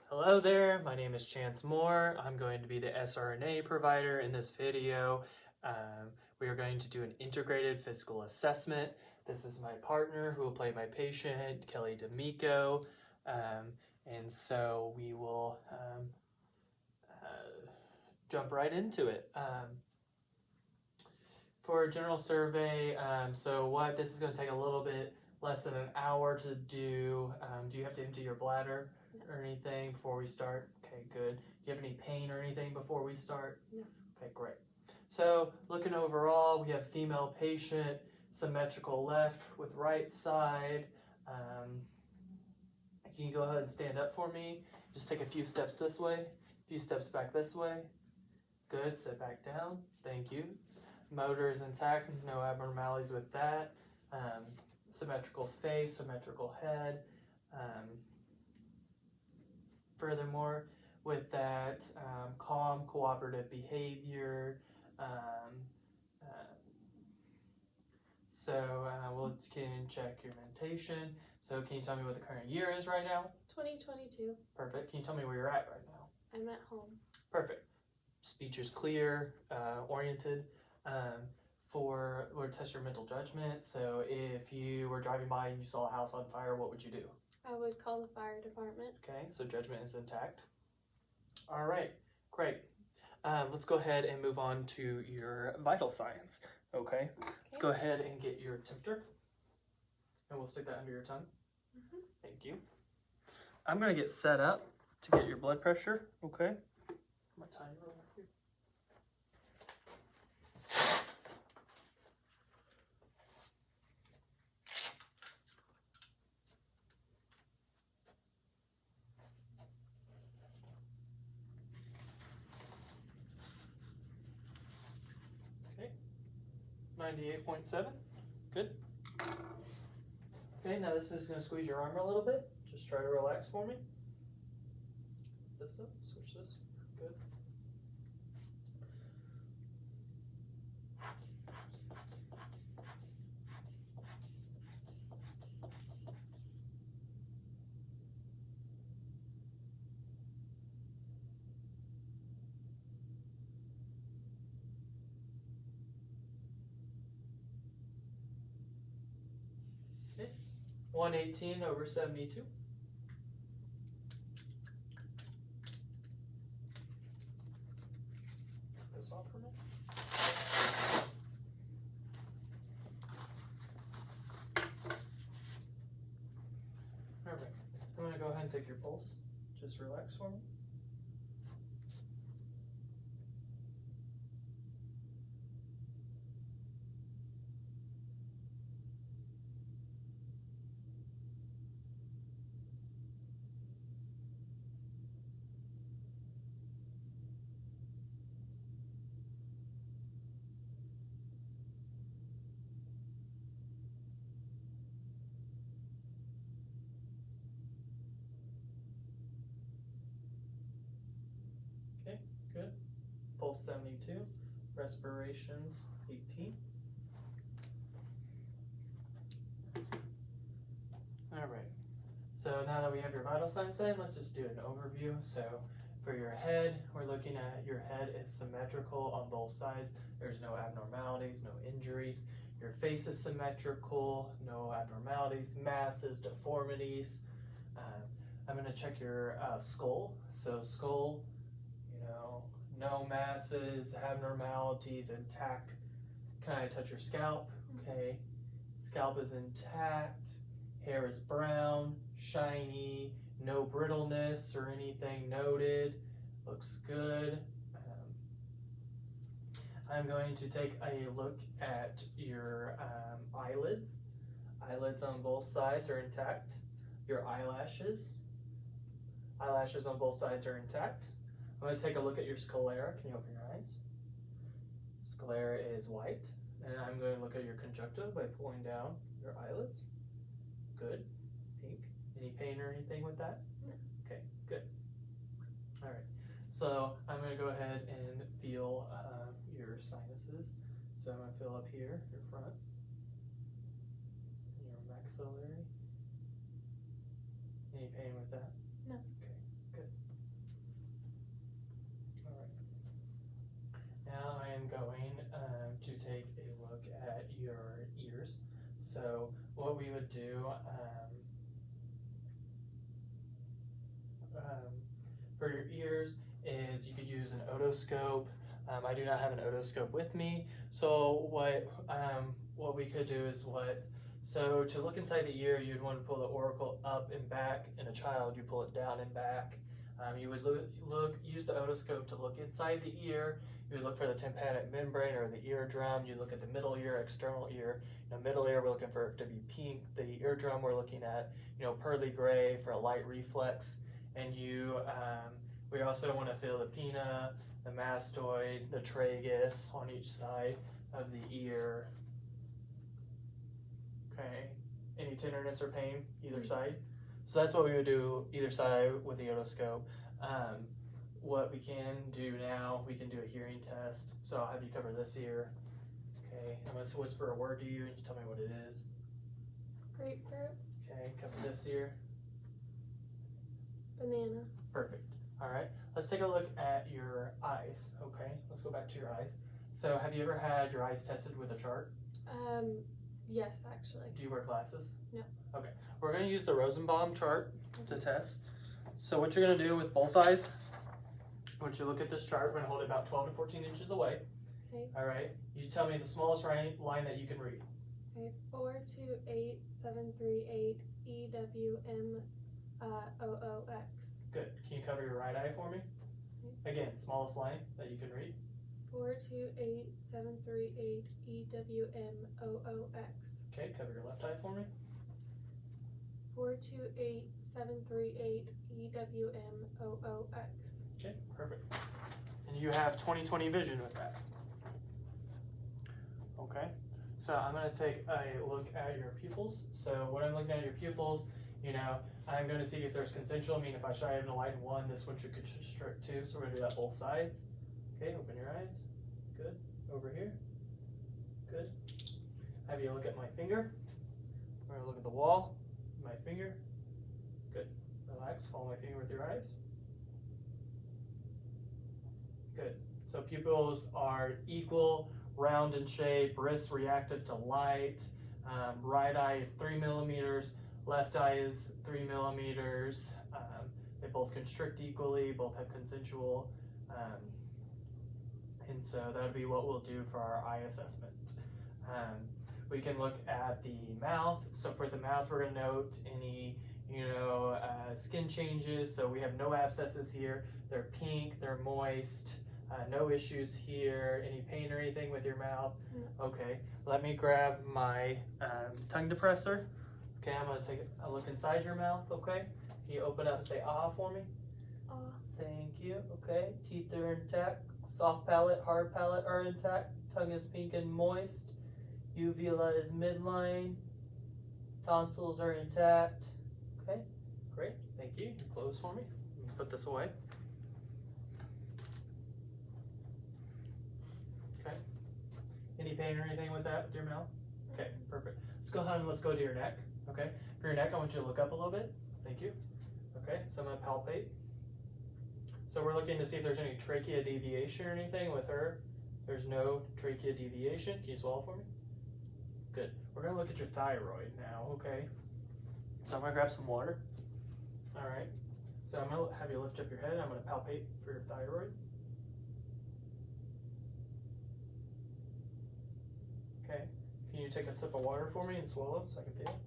Hello there, my name is Chance Moore. I'm going to be the CRNA provider in this video. We are going to do an integrated physical assessment. This is my partner who will play my patient, Kelly D'Amico. And so we will jump right into it. For a general survey, this is going to take a little bit less than an hour to do. Do you have to empty your bladder or anything before we start? Okay, good. Do you have any pain or anything before we start? No. Okay, great. So looking overall, we have female patient, symmetrical left with right side. Can you go ahead and stand up for me? Just take a few steps this way, a few steps back this way. Good, sit back down. Thank you. Motor is intact, no abnormalities with that. Symmetrical face, symmetrical head. Furthermore, with that, calm, cooperative behavior. We'll can check your mentation. So can you tell me what the current year is right now? 2022. Perfect. Can you tell me where you're at right now? I'm at home. Perfect. Speech is clear, oriented. We'll test your mental judgment. So if you were driving by and you saw a house on fire, what would you do? I would call the fire department. Okay, so judgment is intact. All right, great. Let's go ahead and move on to your vital signs. Okay, let's go ahead and get your temperature. And we'll stick that under your tongue. Mm-hmm. Thank you. I'm going to get set up to get your blood pressure. Okay. My time over here. Okay. 98.7. Good. Okay, now this is going to squeeze your arm a little bit. Just try to relax for me. This up, switch this. Good. Okay. 118 over 72. This off for me. Perfect. I'm going to go ahead and take your pulse. Just relax for me. Okay, good. Pulse 72. Respirations 18. All right. So now that we have your vital signs in, let's just do an overview. So for your head, we're looking at your head is symmetrical on both sides. There's no abnormalities, no injuries. Your face is symmetrical, no abnormalities, masses, deformities. I'm going to check your skull. So skull, no masses, abnormalities, intact. Can I touch your scalp? Okay. Scalp is intact. Hair is brown, shiny, no brittleness or anything noted. Looks good. I'm going to take a look at your eyelids. Eyelids on both sides are intact. Your eyelashes on both sides are intact. I'm going to take a look at your sclera. Can you open your eyes? Sclera is white. And I'm going to look at your conjunctiva by pulling down your eyelids. Good. Pink. Any pain or anything with that? No. Okay, good. All right. So I'm going to go ahead and feel your sinuses. So I'm going to feel up here, your front, your maxillary. Any pain with that? No. Okay, good. for your ears is you could use an otoscope. I do not have an otoscope with me, so what we could do is so to look inside the ear, you'd want to pull the auricle up and back. In a child, you pull it down and back. You would use the otoscope to look inside the ear. You would look for the tympanic membrane or the eardrum. You look at the middle ear, external ear. Middle ear, we're looking for it to be pink. The eardrum, we're looking at, pearly gray for a light reflex. And we also want to feel the pinna, the mastoid, the tragus on each side of the ear. Okay. Any tenderness or pain either side? So that's what we would do either side with the otoscope. What we can do now, we can do a hearing test. So I'll have you cover this ear. Okay, I'm going to whisper a word to you and you tell me what it is. Grapefruit. Okay, cover this ear. Banana. Perfect. All right, let's take a look at your eyes. Okay, let's go back to your eyes. So have you ever had your eyes tested with a chart? Yes, actually. Do you wear glasses? No. Okay, we're going to use the Rosenbaum chart to test. So what you're going to do with both eyes, once you look at this chart, we're going to hold it about 12 to 14 inches away. Okay. All right, you tell me the smallest line that you can read. Okay, 428738 EWM OOX. Good. Can you cover your right eye for me? Again, smallest line that you can read. 428738 EWM OOX. Okay, cover your left eye for me. 428738 EWM OOX. Okay, perfect. And you have 20/20 vision with that. Okay, so I'm going to take a look at your pupils. So when I'm looking at your pupils, I'm going to see if there's consensual, meaning if I shine a light in one, this one should constrict too. So we're going to do that both sides. Okay, open your eyes. Good. Over here. Good. Have you look at my finger. We're going to look at the wall. My finger. Good. Relax. Follow my finger with your eyes. Good. So pupils are equal, round in shape, wrists reactive to light. Right eye is 3 millimeters. Left eye is 3 millimeters. They both constrict equally, both have consensual. And so that would be what we'll do for our eye assessment. We can look at the mouth. So for the mouth, we're going to note any, skin changes. So we have no abscesses here. They're pink, they're moist, no issues here. Any pain or anything with your mouth? No. Okay, let me grab my tongue depressor. Okay, I'm going to take a look inside your mouth, okay? Can you open up and say ah for me? Ah. Thank you, okay. Teeth are intact. Soft palate, hard palate are intact. Tongue is pink and moist. Uvula is midline. Tonsils are intact. Okay, great, thank you. Close for me. Let me put this away. Okay. Any pain or anything with that, with your mouth? Okay, perfect. Let's go ahead and let's go to your neck. Okay, for your neck, I want you to look up a little bit. Thank you. Okay, so I'm going to palpate. So we're looking to see if there's any trachea deviation or anything with her. There's no trachea deviation. Can you swallow for me? Good. We're going to look at your thyroid now, okay? So I'm going to grab some water. All right. So I'm going to have you lift up your head. I'm going to palpate for your thyroid. Okay. Can you take a sip of water for me and swallow so I can feel it?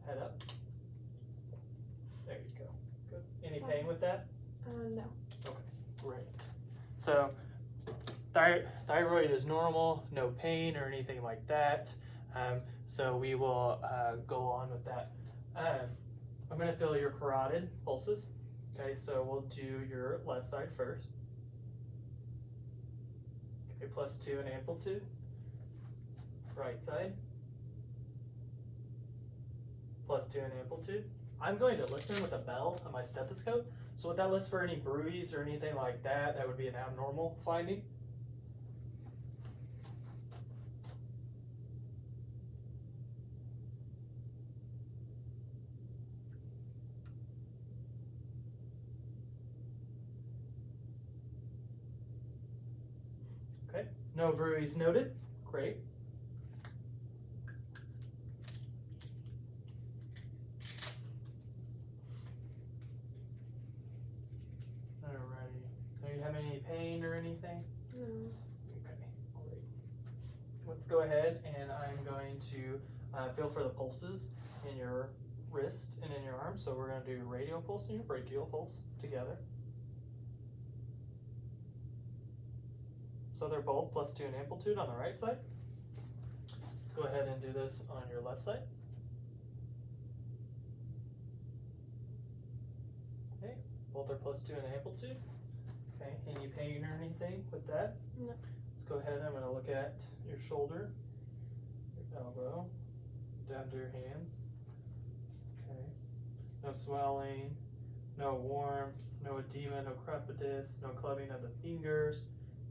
Head up. There you go. Good. Any pain with that? No. Okay, great. So thyroid is normal, no pain or anything like that. So we will go on with that. I'm going to feel your carotid pulses. Okay, so we'll do your left side first. Okay, +2 in amplitude. Right side. +2 in amplitude. I'm going to listen with a bell on my stethoscope. So would that list for any bruise or anything like that? That would be an abnormal finding. Okay, no bruise noted. Great. anything? No. Okay, great. Let's go ahead and I'm going to feel for the pulses in your wrist and in your arm. So we're going to do radial pulse and your brachial pulse together. So they're both +2 in amplitude on the right side. Let's go ahead and do this on your left side. Okay, both are +2 in amplitude. Okay, any pain or anything with that? No. Let's go ahead, I'm going to look at your shoulder, your elbow, down to your hands. Okay, no swelling, no warmth, no edema, no crepitus, no clubbing of the fingers,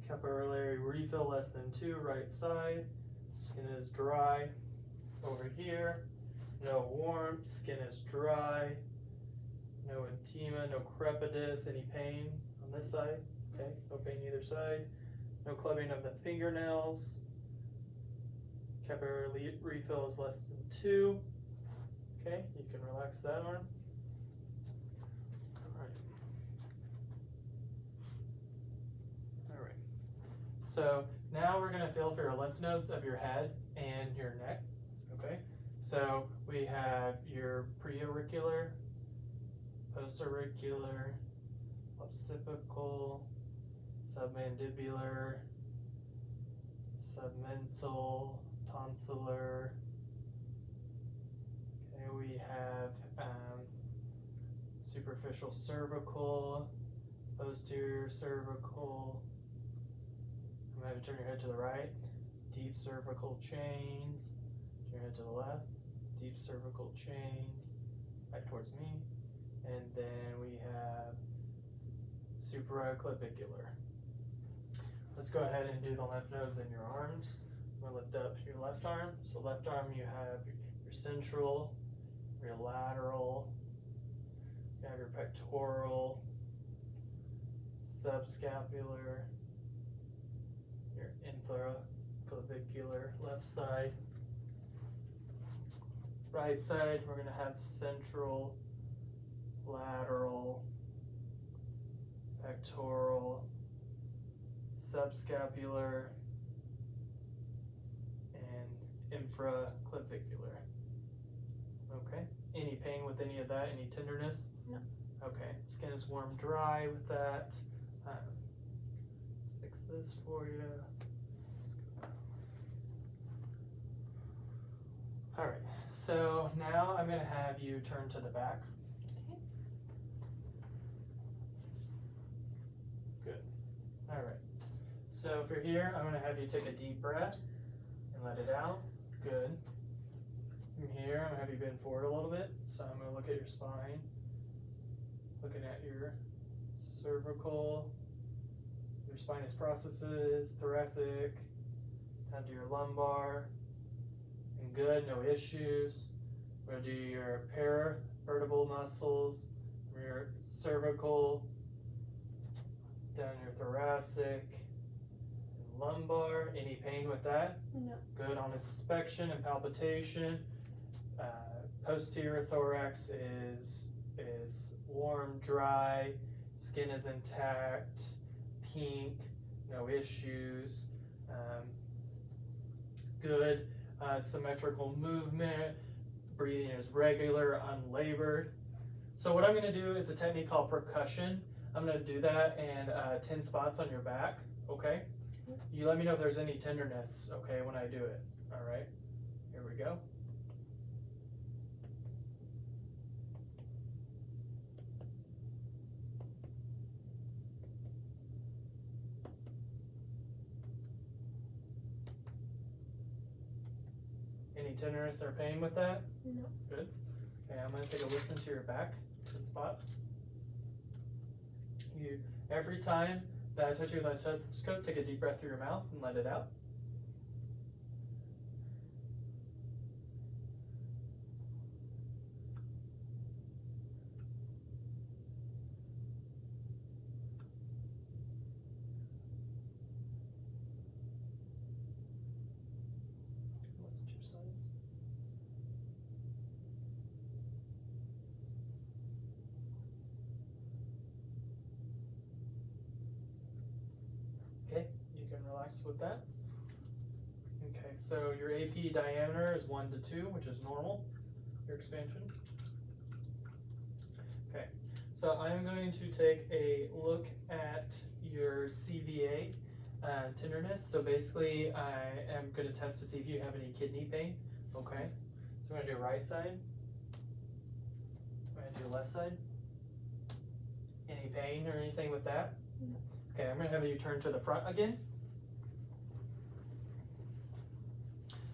capillary refill less than 2, right side, skin is dry. Over here, no warmth, skin is dry, no edema, no crepitus, any pain on this side, okay, no pain either side, no clubbing of the fingernails, capillary refill is less than 2, okay, you can relax that arm. Alright, so now we're going to feel for your lymph nodes of your head and your neck, okay, so we have your preauricular, postauricular, occipital, submandibular, submental, tonsillar. Okay, we have superficial cervical, posterior cervical. I'm going to turn your head to the right. Deep cervical chains. Turn your head to the left. Deep cervical chains. Back towards me. And then we have supraclavicular. Let's go ahead and do the lymph nodes in your arms. I'm going to lift up your left arm. So left arm you have your central, your lateral, you have your pectoral, subscapular, your infraclavicular, left side. Right side we're going to have central, lateral, pectoral, subscapular, and infraclavicular. Okay. Any pain with any of that? Any tenderness? No. Okay. Skin is warm, dry with that. Let's fix this for you. All right. So now I'm going to have you turn to the back. Okay. Good. All right. So for here, I'm going to have you take a deep breath and let it out. Good. From here, I'm going to have you bend forward a little bit. So I'm going to look at your spine, looking at your cervical, your spinous processes, thoracic, down to your lumbar. And good, no issues. We're going to do your paravertebral muscles, from your cervical, down your thoracic, and lumbar. Any pain with that? No. Good on inspection and palpitation. Posterior thorax is warm, dry, skin is intact, pink, no issues. Good symmetrical movement, breathing is regular, unlabored. So what I'm going to do is a technique called percussion. I'm going to do that in 10 spots on your back, okay? You let me know if there's any tenderness, okay, when I do it, all right? Here we go. Any tenderness or pain with that? No. Good. Okay, I'm going to take a listen to your back, 10 spots. Every time that I touch you with my stethoscope, take a deep breath through your mouth and let it out. Listen to your sides. Okay, you can relax with that. Okay, so your AP diameter is 1 to 2, which is normal, your expansion. Okay, so I'm going to take a look at your CVA tenderness. So basically, I am going to test to see if you have any kidney pain. Okay, so I'm going to do right side. I'm going to do left side. Any pain or anything with that? No. Okay, I'm going to have you turn to the front again.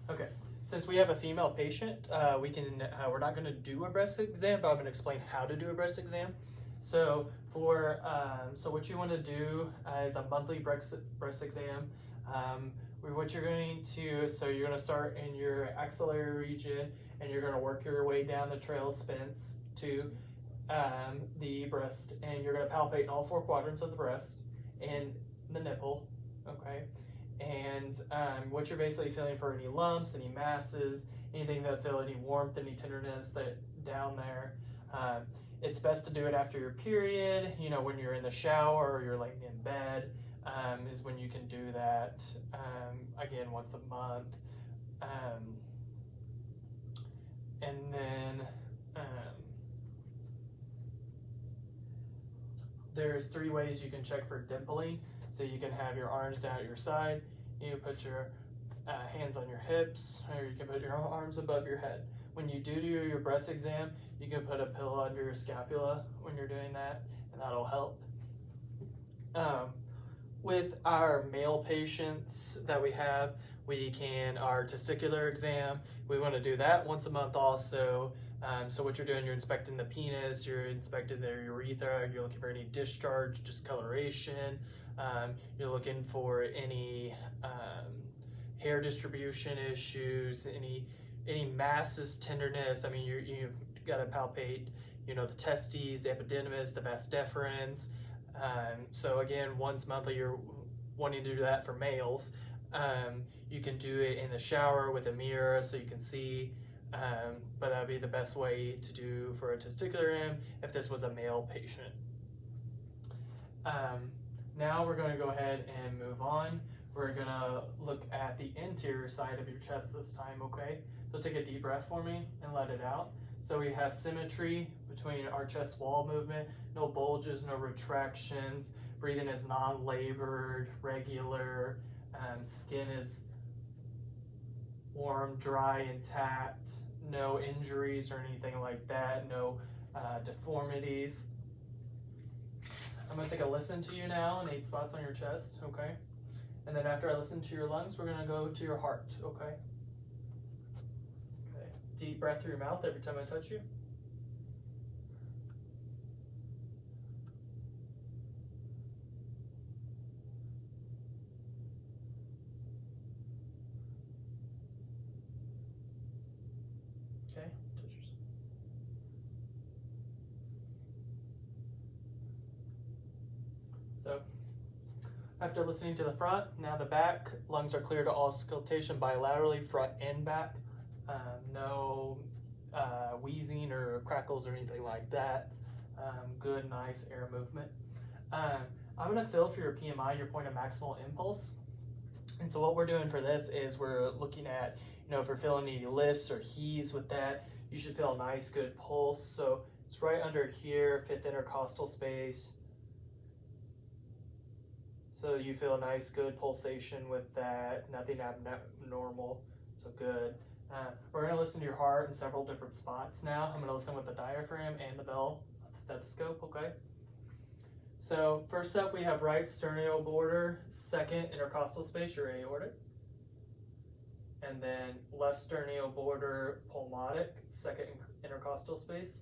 Okay, since we have a female patient, we're not going to do a breast exam, but I'm going to explain how to do a breast exam. So so what you want to do is a monthly breast exam. What you're going to, so you're going to start in your axillary region, and you're going to work your way down the trail of Spence to the breast, and you're going to palpate in all 4 quadrants of the breast and the nipple. Okay. And what you're basically feeling for any lumps, any masses, anything that feel any warmth, any tenderness that down there. It's best to do it after your period, you know, when you're in the shower or you're laying in bed, is when you can do that, again, once a month. And then there's 3 ways you can check for dimpling. So you can have your arms down at your side, you can put your hands on your hips, or you can put your arms above your head. When you do your breast exam, you can put a pillow under your scapula when you're doing that, and that'll help. With our male patients that we have, our testicular exam, we want to do that once a month also. So what you're doing, you're inspecting the penis, you're inspecting their urethra, you're looking for any discharge, discoloration, you're looking for any hair distribution issues, any masses, tenderness. I mean, you got to palpate, you know, the testes, the epididymis, the vas deferens. So again, once monthly, you're wanting to do that for males. You can do it in the shower with a mirror so you can see, but that would be the best way to do for a testicular exam if this was a male patient. Now we're going to go ahead and move on. We're going to look at the interior side of your chest this time, okay? So take a deep breath for me and let it out. So we have symmetry between our chest wall movement, no bulges, no retractions, breathing is non-labored, regular, skin is warm, dry, intact, no injuries or anything like that, no deformities. I'm going to take a listen to you now in 8 spots on your chest, okay? And then after I listen to your lungs, we're going to go to your heart, okay? Okay. Deep breath through your mouth every time I touch you. Okay, touch yourself. So, after listening to the front, now the back, lungs are clear to auscultation bilaterally, front and back. No wheezing or crackles or anything like that. Good, nice air movement. I'm going to feel for your PMI, your point of maximal impulse. And so what we're doing for this is we're looking at, you know, if you're feeling any lifts or heaves with that, you should feel a nice, good pulse. So it's right under here, 5th intercostal space. So you feel a nice, good pulsation with that, nothing abnormal, so good. We're going to listen to your heart in several different spots now. I'm going to listen with the diaphragm and the bell of the stethoscope, okay? So first up, we have right sternal border, 2nd intercostal space, your aortic. And then left sternal border, pulmonic, 2nd intercostal space.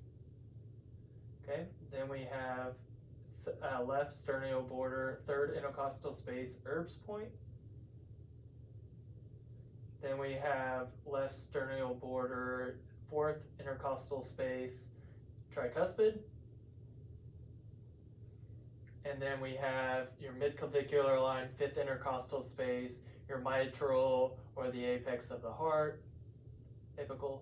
Okay, then we have left sternal border, 3rd intercostal space, Erb's point. Then we have left sternal border, 4th intercostal space, tricuspid. And then we have your midclavicular line, 5th intercostal space, your mitral or the apex of the heart, apical.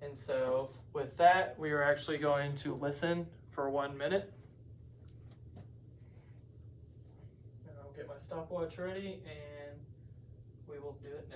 And so with that, we are actually going to listen for 1 minute. get my stopwatch ready and we will do it now.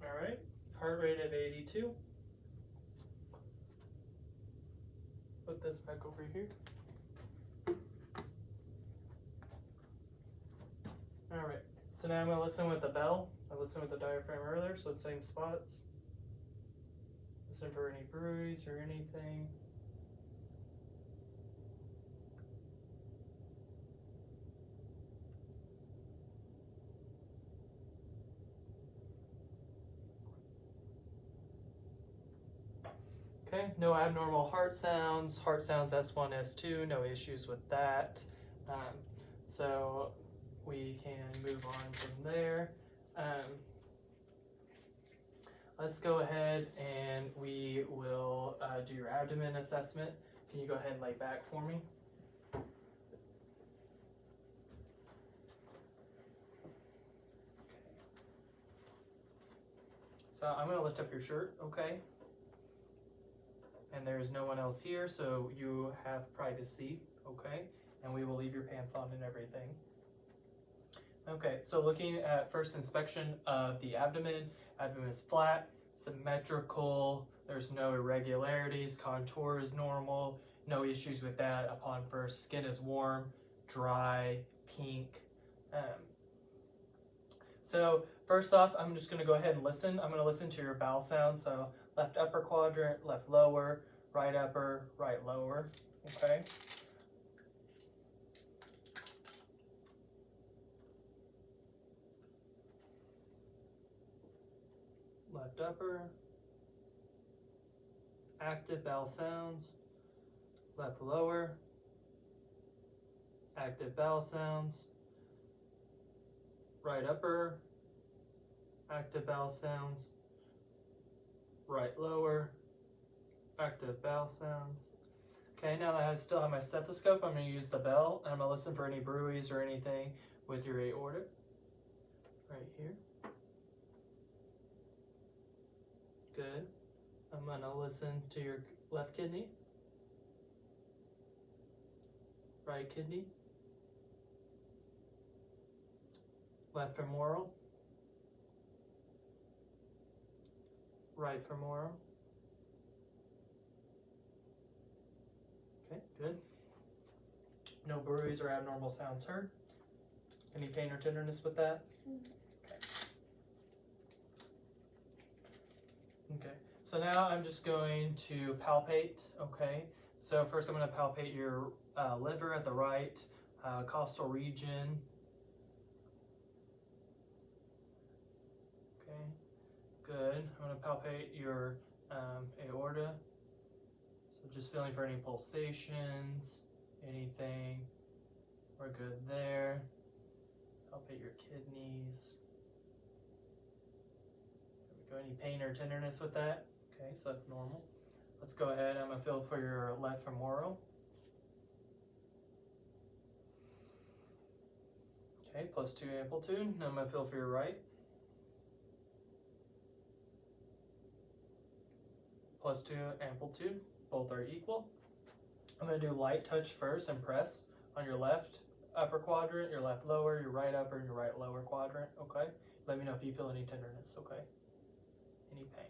All right, heart rate of 82. Put this back over here. All right, so now I'm gonna listen with the bell. I listened with the diaphragm earlier, so same spots. Listen for any bruise or anything. Okay, no abnormal heart sounds S1, S2, no issues with that. So we can move on from there. Let's go ahead and we will do your abdomen assessment. Can you go ahead and lay back for me? So I'm going to lift up your shirt, okay? And there's no one else here, so you have privacy, okay? And we will leave your pants on and everything. Okay, so looking at first inspection of the abdomen is flat, symmetrical, there's no irregularities, contour is normal, no issues with that upon first. Skin is warm, dry, pink. So first off, I'm just gonna go ahead and listen. I'm gonna listen to your bowel sound. So left upper quadrant, left lower, right upper, right lower, okay? Left upper, active bowel sounds, left lower, active bowel sounds, right upper, active bowel sounds, right lower, active bowel sounds. Okay, now that I still have my stethoscope, I'm going to use the bell, and I'm going to listen for any bruise or anything with your aorta, right here. Good. I'm going to listen to your left kidney, right kidney, left femoral, right femoral. Okay, good. No bruise or abnormal sounds heard. Any pain or tenderness with that? Okay, so now I'm just going to palpate, okay? So first I'm going to palpate your liver at the right costal region. Okay, good. I'm going to palpate your aorta. So just feeling for any pulsations, anything. We're good there. Palpate your kidneys. Any pain or tenderness with that? Okay, so that's normal. Let's go ahead. I'm going to feel for your left femoral. Okay, +2 amplitude. Now I'm going to feel for your right. +2 amplitude. Both are equal. I'm going to do light touch first and press on your left upper quadrant, your left lower, your right upper, and your right lower quadrant. Okay? Let me know if you feel any tenderness. Okay? Any pain.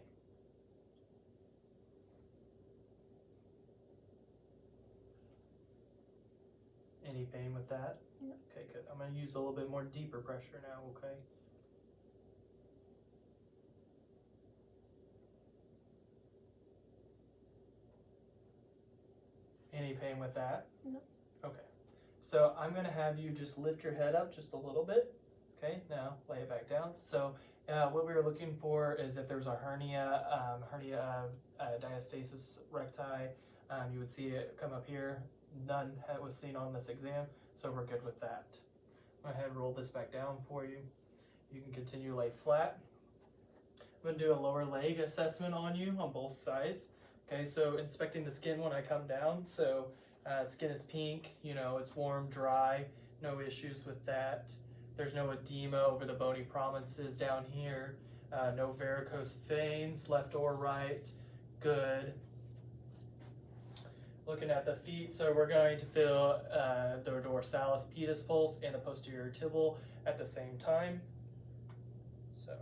Any pain with that? No. Okay, good. I'm going to use a little bit more deeper pressure now, okay? Any pain with that? No. Okay. So I'm going to have you just lift your head up just a little bit. Okay, now lay it back down. So what we were looking for is if there's a hernia, diastasis recti, you would see it come up here. None was seen on this exam, so we're good with that. Go ahead and roll this back down for you. You can continue to lay flat. I'm going to do a lower leg assessment on you on both sides. Okay, so inspecting the skin when I come down. So skin is pink, you know, it's warm, dry, no issues with that. There's no edema over the bony prominences down here. No varicose veins, left or right. Good. Looking at the feet, so we're going to feel the dorsalis pedis pulse and the posterior tibal at the same time. So.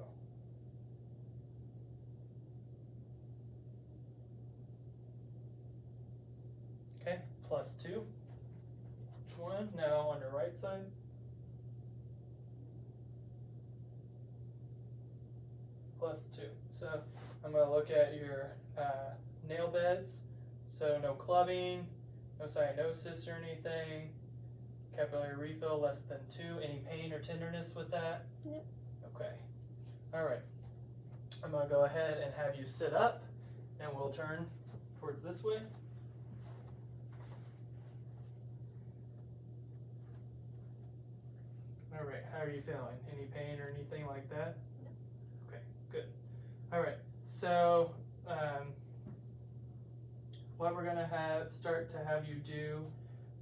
Okay, +2. Which one? Now on your right side. +2. So I'm going to look at your nail beds. So no clubbing, no cyanosis or anything. Capillary refill less than 2. Any pain or tenderness with that? Nope. Okay. All right. I'm going to go ahead and have you sit up, and we'll turn towards this way. All right. How are you feeling? Any pain or anything like that? No. Okay. Good. All right. So what we're gonna start to have you do.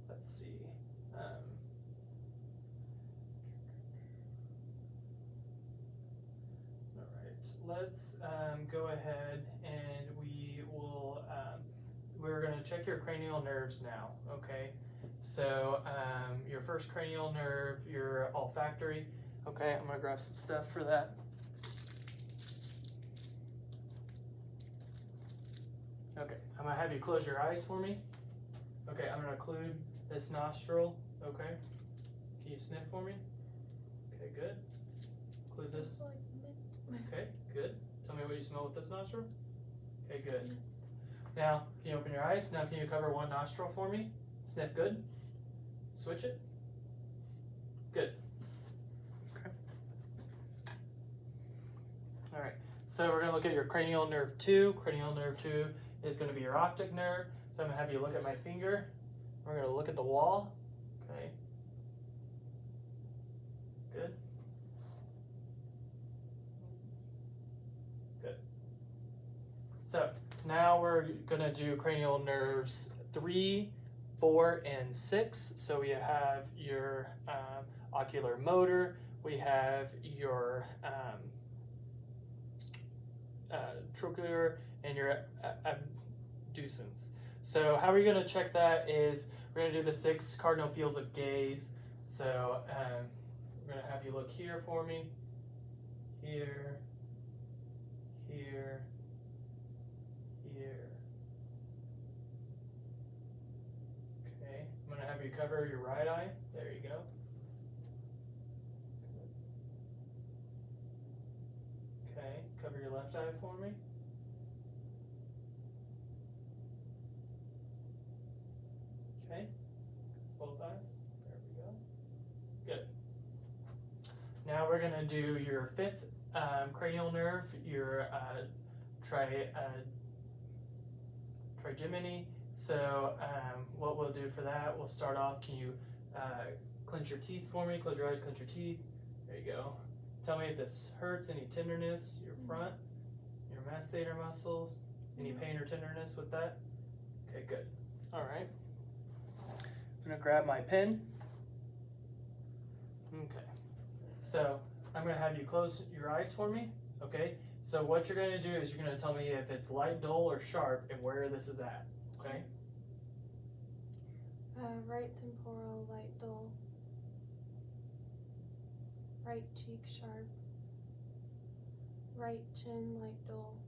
Let's see. All right. Let's go ahead and we will. We're gonna check your cranial nerves now. Okay. So your first cranial nerve, your olfactory. Okay. I'm gonna grab some stuff for that. Okay, I'm gonna have you close your eyes for me. Okay, I'm gonna occlude this nostril. Okay, can you sniff for me? Okay, good. Occlude this. Okay, good. Tell me what you smell with this nostril. Okay, good. Now, can you open your eyes? Now, can you cover one nostril for me? Sniff good. Switch it. Good. Okay. All right. So we're gonna look at your cranial nerve 2. Cranial nerve 2 is going to be your optic nerve. So I'm going to have you look at my finger. We're going to look at the wall. Okay. Good. Good. So now we're going to do cranial nerves 3, 4, and 6. So we have your ocular motor. We have your trochlear and your abducens. So how we're going to check that is we're going to do the 6 cardinal fields of gaze. So we're going to have you look here for me, here, here, here. Okay, I'm going to have you cover your right eye. There you go. Okay, cover your left eye for me. Okay, both eyes. There we go. Good. Now we're going to do your 5th cranial nerve, your trigemini. So what we'll do for that, we'll start off. Can you clench your teeth for me? Close your eyes, clench your teeth. There you go. Tell me if this hurts, any tenderness, your front, your masseter muscles, any pain or tenderness with that? Okay, good. All right. I'm gonna grab my pen. Okay. So I'm gonna have you close your eyes for me. Okay. So what you're gonna do is you're gonna tell me if it's light, dull, or sharp, and where this is at. Okay. Right temporal, light dull. Right cheek sharp. Right chin, light dull.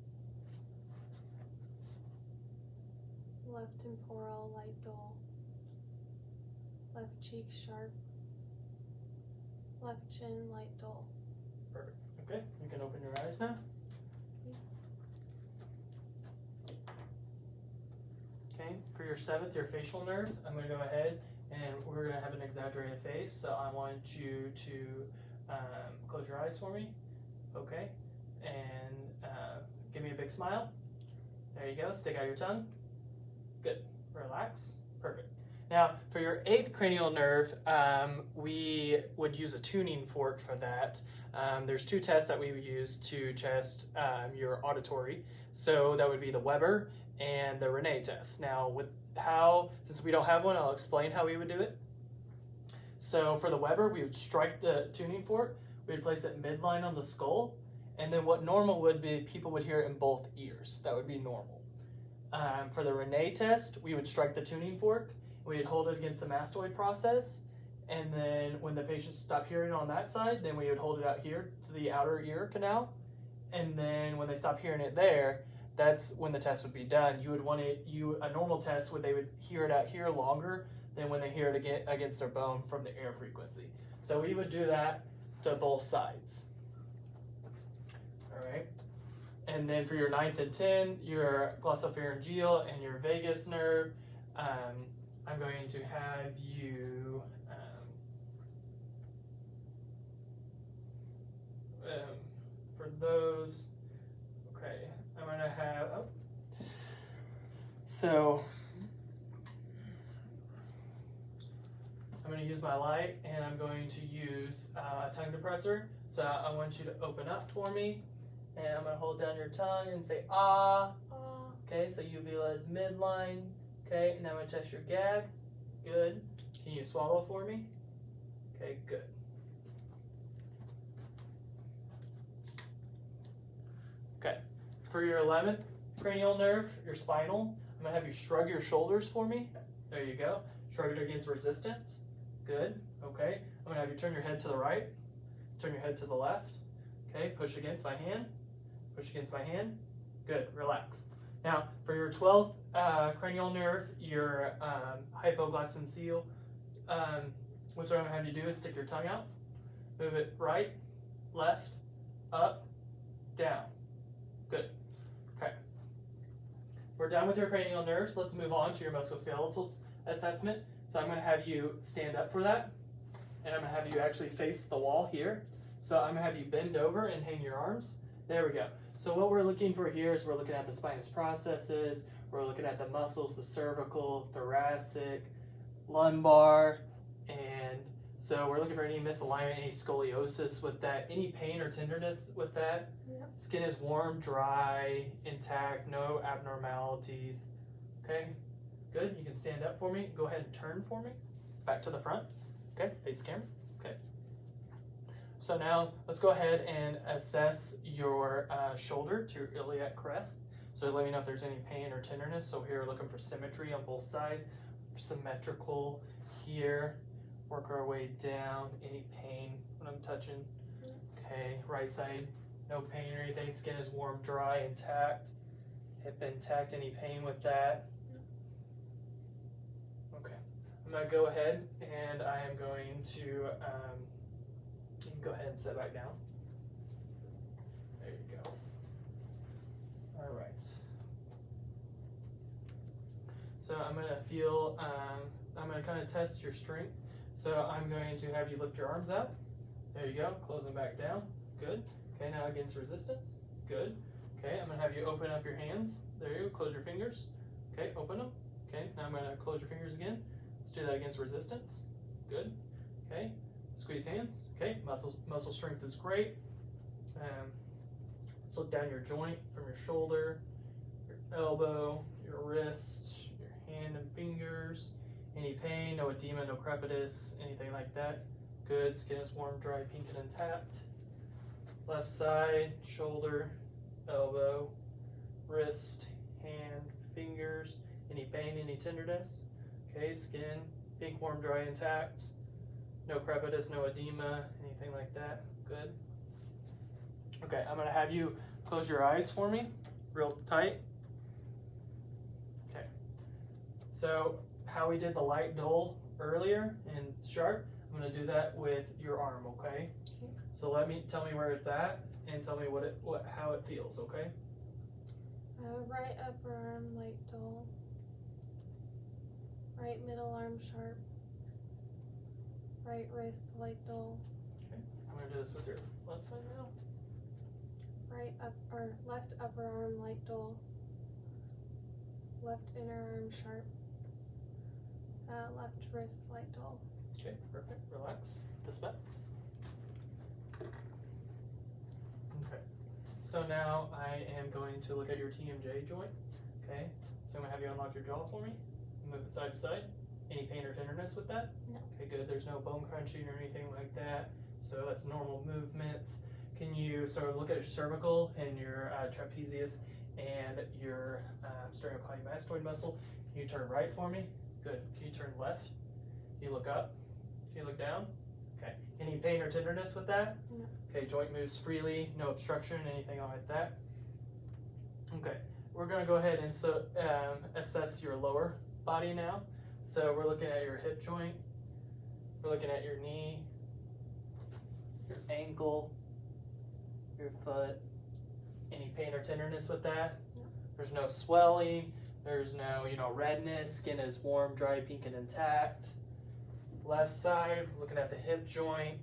Left temporal, light dull. left cheek sharp, left chin light dull. Perfect. Okay, you can open your eyes now. Okay, for your 7th, your facial nerve, I'm going to go ahead and we're going to have an exaggerated face. So I want you to close your eyes for me. Okay, and give me a big smile. There you go. Stick out your tongue. Good. Relax. Perfect. Now, for your 8th cranial nerve, we would use a tuning fork for that. There's 2 tests that we would use to test your auditory. So that would be the Weber and the CRNA test. Now, since we don't have one, I'll explain how we would do it. So for the Weber, we would strike the tuning fork. We would place it midline on the skull. And then what normal would be, people would hear it in both ears. That would be normal. For the CRNA test, we would strike the tuning fork. We'd hold it against the mastoid process. And then when the patient stopped hearing on that side, then we would hold it out here to the outer ear canal. And then when they stopped hearing it there, that's when the test would be done. You would want a normal test where they would hear it out here longer than when they hear it against their bone from the air frequency. So we would do that to both sides. All right. And then for your 9th and 10th, your glossopharyngeal and your vagus nerve, I'm going to have you for those. Okay, I'm going to have. So I'm going to use my light, and I'm going to use a tongue depressor. So I want you to open up for me, and I'm going to hold down your tongue and say ah. Okay, so uvula is midline. Okay, and I'm going to test your gag. Good. Can you swallow for me? Okay, good. Okay, for your 11th cranial nerve, your spinal, I'm going to have you shrug your shoulders for me. There you go. Shrug it against resistance. Good. Okay, I'm going to have you turn your head to the right, turn your head to the left. Okay, push against my hand. Push against my hand. Good. Relax. Now, for your 12th cranial nerve, your hypoglycemia, what I'm going to have you do is stick your tongue out, move it right, left, up, down. Good. Okay. We're done with your cranial nerves. Let's move on to your musculoskeletal assessment. So I'm going to have you stand up for that, and I'm going to have you actually face the wall here. So I'm going to have you bend over and hang your arms. There we go. So what we're looking for here is we're looking at the spinous processes, we're looking at the muscles, the cervical, thoracic, lumbar, and so we're looking for any misalignment, any scoliosis with that, any pain or tenderness with that. Yep. Skin is warm, dry, intact, no abnormalities. Okay, good. You can stand up for me. Go ahead and turn for me, back to the front. Okay, face the camera. Okay. So now let's go ahead and assess your shoulder to your iliac crest. So let me know if there's any pain or tenderness. So here we're looking for symmetry on both sides, symmetrical here. Work our way down. Any pain when I'm touching? Okay, right side, no pain or anything. Skin is warm, dry, intact. Hip intact. Any pain with that? Okay, I'm gonna go ahead and I am going to. You can go ahead and sit back down. There you go. All right. So I'm going to feel, I'm going to kind of test your strength. So I'm going to have you lift your arms up. There you go. Close them back down. Good. Okay, now against resistance. Good. Okay, I'm going to have you open up your hands. There you go. Close your fingers. Okay, open them. Okay, now I'm going to close your fingers again. Let's do that against resistance. Good. Okay, squeeze hands. Okay, muscle strength is great. Let's look down your joint from your shoulder, your elbow, your wrist, your hand and fingers. Any pain, no edema, no crepitus, anything like that. Good, skin is warm, dry, pink, and intact. Left side, shoulder, elbow, wrist, hand, fingers. Any pain, any tenderness. Okay, skin, pink, warm, dry, intact. No crepitus, no edema, anything like that. Good. Okay, I'm going to have you close your eyes for me, real tight. Okay. So how we did the light dull earlier and sharp, I'm gonna do that with your arm, okay? Okay. So tell me where it's at and tell me how it feels, okay? Right upper arm light dull. Right middle arm sharp. Right wrist light dull. Okay. I'm gonna do this with your left side now. Left upper arm light dull. Left inner arm sharp. Left wrist light dull. Okay, perfect. Relax. This back. Okay. So now I am going to look at your TMJ joint. Okay. So I'm gonna have you unlock your jaw for me. Move it side to side. Any pain or tenderness with that? No. Okay, good. There's no bone crunching or anything like that. So that's normal movements. Can you sort of look at your cervical and your trapezius and your sternocleidomastoid muscle? Can you turn right for me? Good. Can you turn left? Can you look up? Can you look down? Okay. Any pain or tenderness with that? No. Okay, joint moves freely, no obstruction, anything like that. Okay, we're gonna go ahead and assess your lower body now. So we're looking at your hip joint, we're looking at your knee, your ankle, your foot. Any pain or tenderness with that? No. There's no swelling, there's no, redness, skin is warm, dry, pink, and intact. Left side, looking at the hip joint,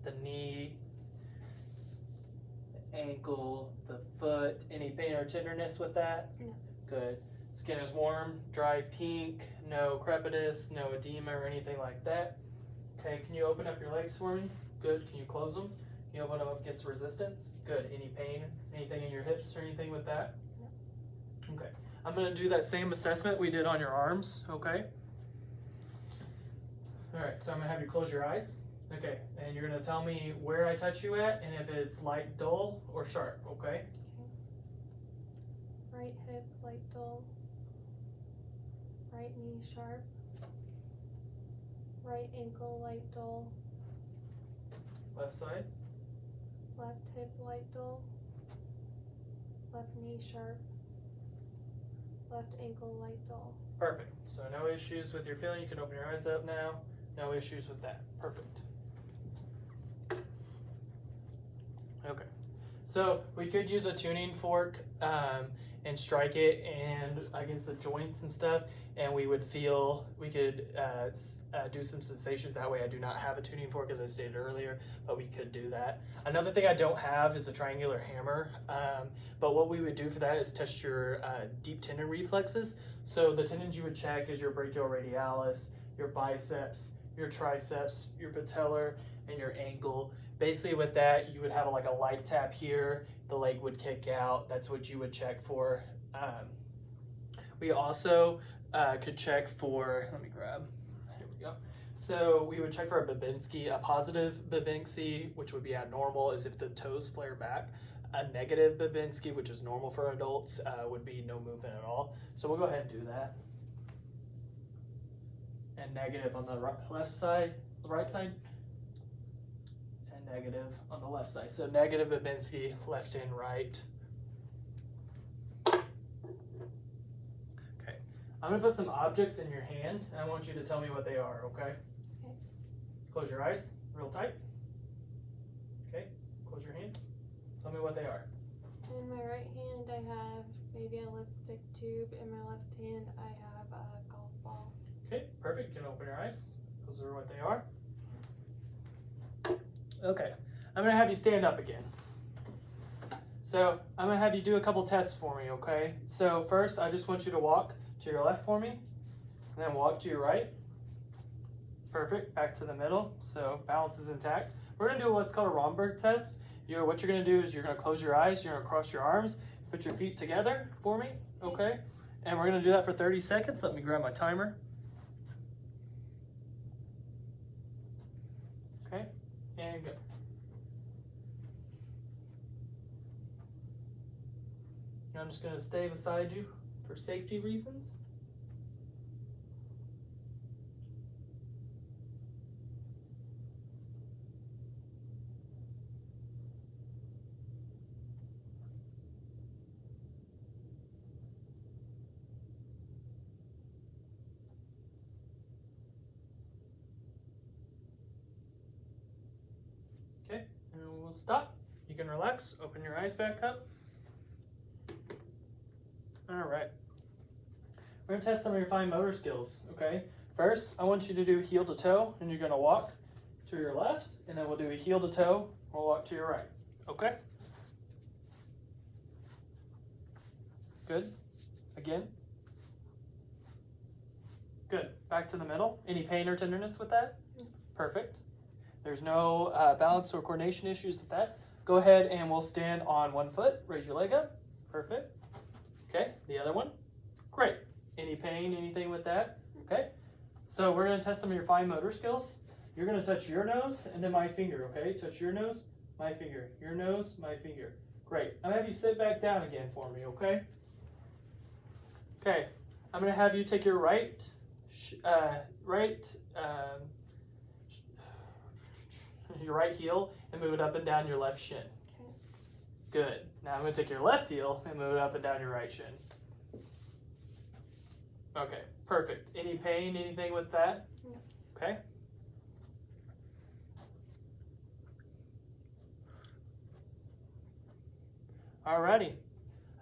the knee, the ankle, the foot. Any pain or tenderness with that? No. Good. Skin is warm, dry, pink, no crepitus, no edema or anything like that. Okay, can you open up your legs for me? Good. Can you close them? Can you open them up against resistance? Good. Any pain, anything in your hips or anything with that? No. Okay. I'm going to do that same assessment we did on your arms, okay? Alright, so I'm going to have you close your eyes. Okay, and you're going to tell me where I touch you at and if it's light, dull, or sharp, okay? Okay. Right hip light dull. Right knee sharp. Right ankle light dull. Left side. Left hip light dull. Left knee sharp. Left ankle light dull. Perfect. So no issues with your feeling. You can open your eyes up now. No issues with that. Perfect. Okay. So we could use a tuning fork and strike it and against the joints and stuff, and we could do some sensations that way. I do not have a tuning fork as I stated earlier, but we could do that. Another thing I don't have is a triangular hammer, but what we would do for that is test your deep tendon reflexes. So the tendons you would check is your brachioradialis, your biceps, your triceps, your patellar, and your ankle. Basically with that, you would have like a light tap here, the leg would kick out. That's what you would check for. We also could check for, here we go. So we would check for a positive Babinski, which would be abnormal, is if the toes flare back. A negative Babinski, which is normal for adults, would be no movement at all. So we'll go ahead and do that. And negative on the right side, and negative on the left side. So negative Babinski, left and right. Okay. I'm gonna put some objects in your hand, and I want you to tell me what they are, okay? Okay. Close your eyes, real tight. Okay, close your hands. Tell me what they are. In my right hand I have maybe a lipstick tube. In my left hand I have a golf ball. Okay, perfect. You can open your eyes. Those are what they are. Okay, I'm gonna have you stand up again. So I'm gonna have you do a couple tests for me, okay? So first, I just want you to walk to your left for me, and then walk to your right. Perfect, back to the middle, so balance is intact. We're gonna do what's called a Romberg test. What you're gonna do is you're gonna close your eyes, you're gonna cross your arms, put your feet together for me, okay? And we're gonna do that for 30 seconds. Let me grab my timer. Okay, and go. And I'm just gonna stay beside you for safety reasons. stop. You can relax, open your eyes back up. All right. We're gonna test some of your fine motor skills, okay? First, I want you to do heel to toe, and you're gonna walk to your left, and then we'll do a heel to toe, we'll walk to your right, okay? Good. Again. Good. Back to the middle. Any pain or tenderness with that? Perfect. There's no balance or coordination issues with that. Go ahead and we'll stand on one foot. Raise your leg up. Perfect. Okay. The other one. Great. Any pain, anything with that? Okay. So we're going to test some of your fine motor skills. You're going to touch your nose and then my finger, okay? Touch your nose, my finger. Your nose, my finger. Great. I'm going to have you sit back down again for me, okay? Okay. I'm going to have you take your your right heel and move it up and down your left shin. Okay. Good. Now I'm going to take your left heel and move it up and down your right shin. Okay, perfect. Any pain, anything with that? No. Okay. Alrighty.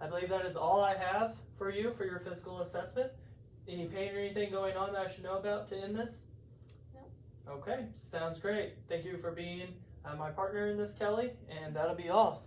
I believe that is all I have for you for your physical assessment. Any pain or anything going on that I should know about to end this? No. Okay, sounds great. Thank you for being my partner in this, Kelly, and that'll be all.